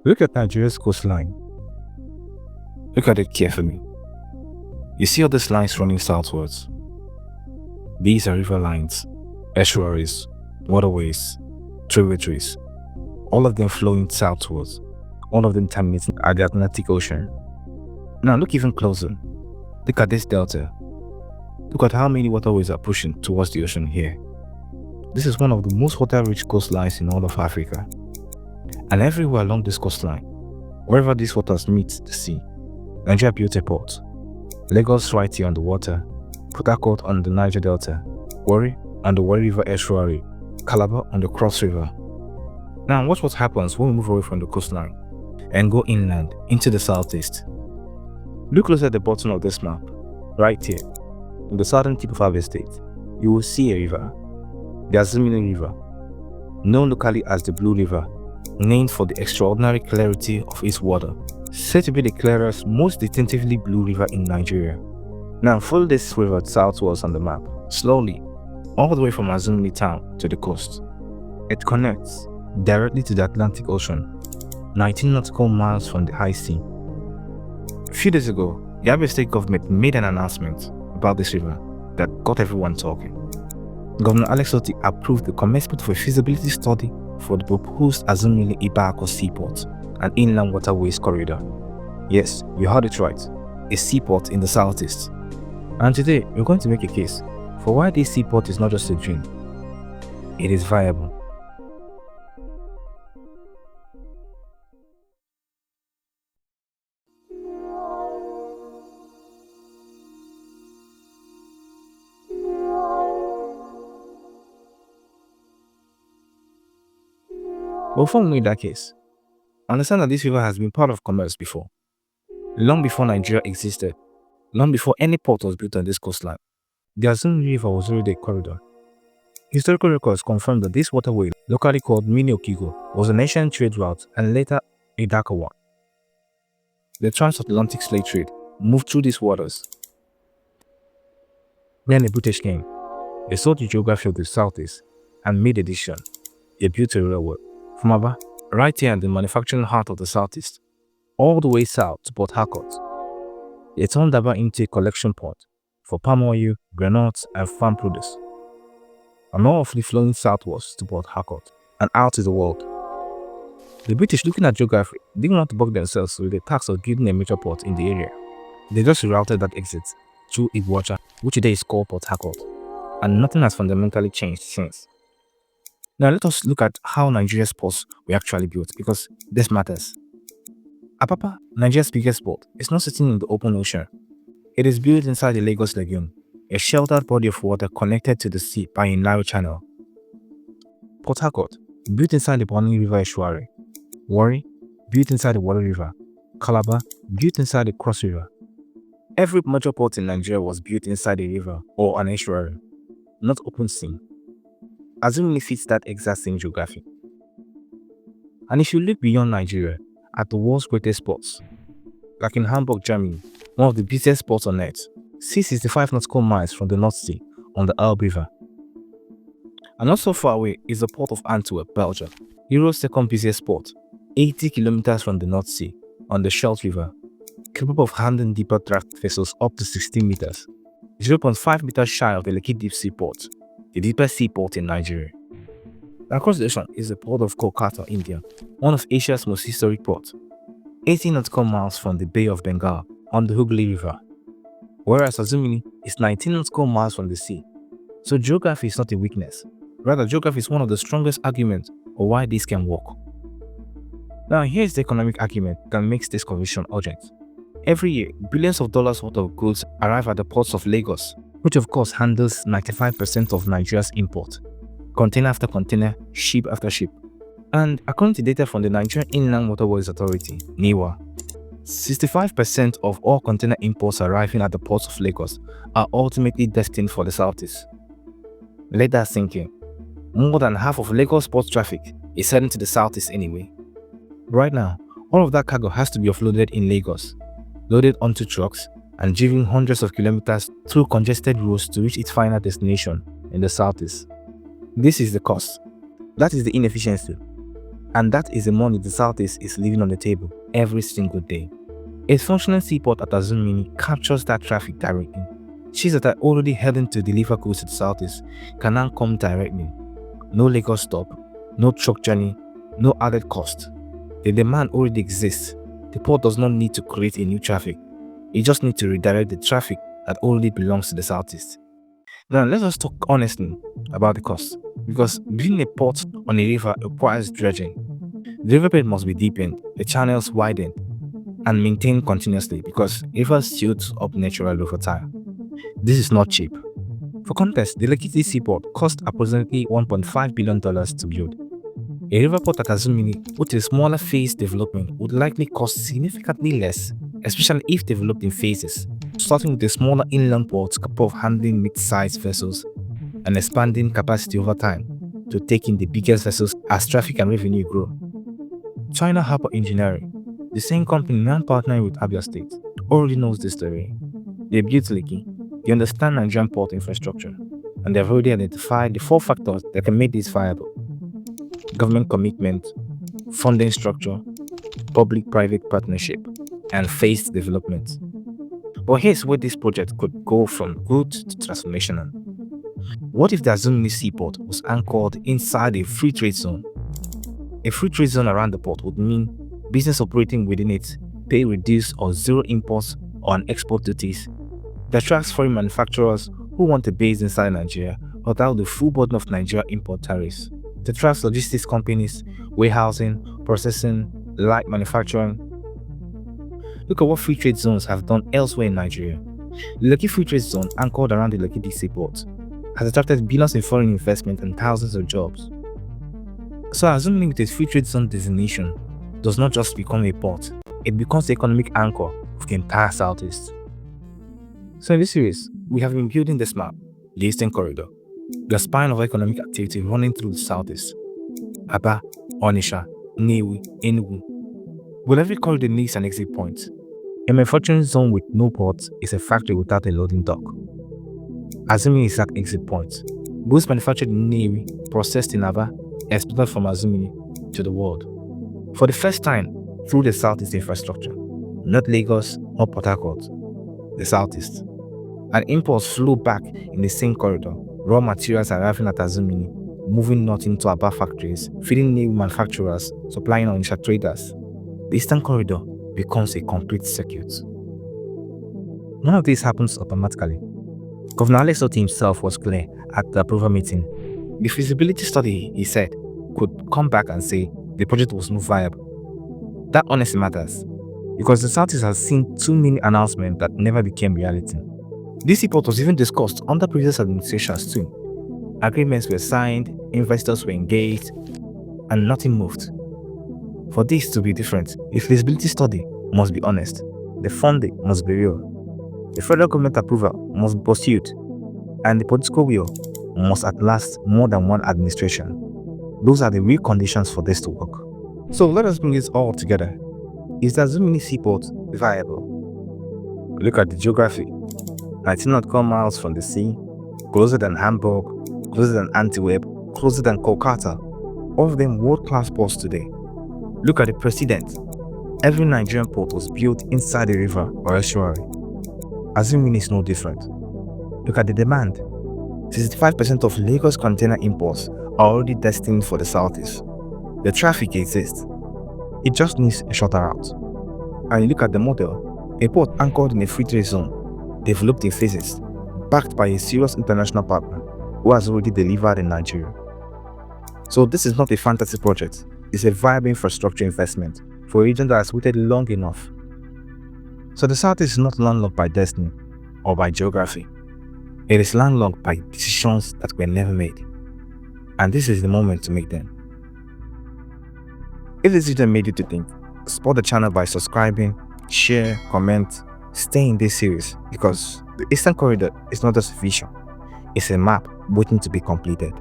Look at Nigeria's coastline. Look at it carefully. You see all these lines running southwards? These are river lines, estuaries, waterways, tributaries, all of them flowing southwards, all of them terminating at the Atlantic Ocean. Now look even closer. Look at this delta. Look at how many waterways are pushing towards the ocean here. This is one of the most water-rich coastlines in all of Africa. And everywhere along this coastline, wherever these waters meet the sea, Nigeria built a port. Lagos right here on the water, Harcourt on the Niger Delta, Warri on the Warri River estuary, Calabar on the Cross River. Now watch what happens when we move away from the coastline and go inland into the southeast. Look close at the bottom of this map, right here, on the southern tip of Abia State. You will see a river, the Azumini River, known locally as the Blue River, named for the extraordinary clarity of its water, said to be the clearest, most distinctively blue river in Nigeria. Now follow this river southwards on the map, slowly, all the way from Azumini town to the coast. It connects directly to the Atlantic Ocean, 19 nautical miles from the high sea. A few days ago, the Abia State government made an announcement about this river that got everyone talking. Governor Alex Otti approved the commencement of a feasibility study for the proposed Azumini Obeaku Seaport, an inland waterways corridor. Yes, you heard it right, a seaport in the southeast. And today, we're going to make a case for why this seaport is not just a dream. It is viable. But before we make that case, understand that this river has been part of commerce before. Long before Nigeria existed, long before any port was built on this coastline, the Azumini River was already a corridor. Historical records confirm that this waterway, locally called Mini Okigo, was an ancient trade route and later a darker one. The transatlantic slave trade moved through these waters. Then the British came. They saw the geography of the southeast and made a decision. They built a railway from Abia, right here in the manufacturing heart of the southeast, all the way south to Port Harcourt. They turned Abia into a collection port for palm oil, granules, and farm produce, and all of it flowing southwards to Port Harcourt and out to the world. The British, looking at geography, didn't want to bug themselves with the task of building a major port in the area. They just rerouted that exit through Iguacha, which today is called Port Harcourt, and nothing has fundamentally changed since. Now let us look at how Nigeria's ports were actually built, because this matters. Apapa, Nigeria's biggest port, is not sitting in the open ocean. It is built inside the Lagos Lagoon, a sheltered body of water connected to the sea by a narrow channel. Port Harcourt, built inside the Bonny River estuary. Warri, built inside the Warri River. Calabar, built inside the Cross River. Every major port in Nigeria was built inside a river or an estuary, not open sea. Azumini fits that exact same geography. And if you look beyond Nigeria, at the world's greatest ports, like in Hamburg, Germany, one of the busiest ports on earth, 65 nautical miles from the North Sea on the Elbe River. And not so far away is the port of Antwerp, Belgium, Europe's second busiest port, 80 kilometers from the North Sea on the Scheldt River, capable of handling deeper draft vessels up to 16 meters, 0.5 meters shy of the Lekki Deep Sea Port, the deepest seaport in Nigeria. Across the ocean is the port of Kolkata, India, one of Asia's most historic ports, 18 nautical miles from the Bay of Bengal on the Hooghly River, whereas Azumini is 19 nautical miles from the sea. So geography is not a weakness. Rather, geography is one of the strongest arguments of why this can work. Now here's the economic argument that makes this conviction urgent. Every year, billions of dollars worth of goods arrive at the ports of Lagos, which of course handles 95% of Nigeria's import, container after container, ship after ship. And according to data from the Nigerian Inland Waterways Authority, Nnewi, 65% of all container imports arriving at the ports of Lagos are ultimately destined for the southeast. Let that sink in. More than half of Lagos port traffic is heading to the southeast anyway. Right now, all of that cargo has to be offloaded in Lagos, loaded onto trucks, and driven hundreds of kilometers through congested roads to reach its final destination in the southeast. This is the cost. That is the inefficiency. And that is the money the Southeast is leaving on the table every single day. A functioning seaport at Azumini captures that traffic directly. Ships that are already heading to deliver goods to the Southeast can now come directly. No Lagos stop, no truck journey, no added cost. The demand already exists. The port does not need to create a new traffic. It just needs to redirect the traffic that already belongs to the Southeast. Now let us talk honestly about the cost, because building a port on a river requires dredging. The riverbed must be deepened, the channels widened, and maintained continuously because rivers silts up naturally over time. This is not cheap. For context, the Lekki Deep Sea Port cost approximately $1.5 billion to build. A river port at Azumini with a smaller phase development would likely cost significantly less, especially if developed in phases, starting with a smaller inland port capable of handling mid-sized vessels and expanding capacity over time to take in the biggest vessels as traffic and revenue grow. China Harbour Engineering, the same company now partnering with Abia State, already knows this story. They built Lekki, they understand Nigerian port infrastructure, and they have already identified the 4 factors that can make this viable: government commitment, funding structure, public-private partnership, and phased development. But here's where this project could go from good to transformational. What if the Azumini Seaport was anchored inside a free trade zone? A free trade zone around the port would mean business operating within it pay reduced or zero imports or export duties. That attracts foreign manufacturers who want a base inside Nigeria without the full burden of Nigeria import tariffs. It attracts logistics companies, warehousing, processing, light manufacturing. Look at what free trade zones have done elsewhere in Nigeria. The Lekki Free Trade Zone, anchored around the Lekki Deep Sea Port, has attracted billions in foreign investment and thousands of jobs. So Azumini with its free trade zone designation does not just become a port, it becomes the economic anchor of the entire Southeast. So in this series, we have been building this map, the Eastern Corridor, the spine of economic activity running through the Southeast. Abia, Onitsha, Nnewi, Enugu. But every corridor needs an exit point. A manufacturing zone with no port is a factory without a loading dock. Azumini is that exit point. Goods manufactured in Nnewi, processed in Abia, exported from Azumini to the world. For the first time, through the Southeast infrastructure, not Lagos or Port Harcourt, the Southeast. And imports flow back in the same corridor. Raw materials arriving at Azumini, moving north into Abia factories, feeding Nnewi manufacturers, supplying Onitsha traders. The Eastern Corridor becomes a complete circuit. None of this happens automatically. Governor Alex Otti himself was clear at the approval meeting. The feasibility study, he said, could come back and say the project was not viable. That honestly matters, because the Southeast has seen too many announcements that never became reality. This seaport was even discussed under previous administrations too. Agreements were signed, investors were engaged, and nothing moved. For this to be different, a feasibility study must be honest, the funding must be real, the federal government approval must be pursued, and the political will must at last more than one administration. Those are the real conditions for this to work. So let us bring this all together. Is the Azumini Seaport viable? Look at the geography. 19.4 miles from the sea, closer than Hamburg, closer than Antwerp, closer than Kolkata. All of them world-class ports today. Look at the precedent. Every Nigerian port was built inside a river or estuary. Azumini is no different. Look at the demand. 65% of Lagos container imports are already destined for the Southeast. The traffic exists. It just needs a shorter route. And you look at the model, a port anchored in a free trade zone, developed in phases, backed by a serious international partner who has already delivered in Nigeria. So this is not a fantasy project, it's a viable infrastructure investment for a region that has waited long enough. So the Southeast is not landlocked by destiny or by geography. It is landlocked by decisions that were never made. And this is the moment to make them. If this video made you to think, support the channel by subscribing, share, comment, stay in this series, because the Eastern Corridor is not just a vision, it's a map waiting to be completed.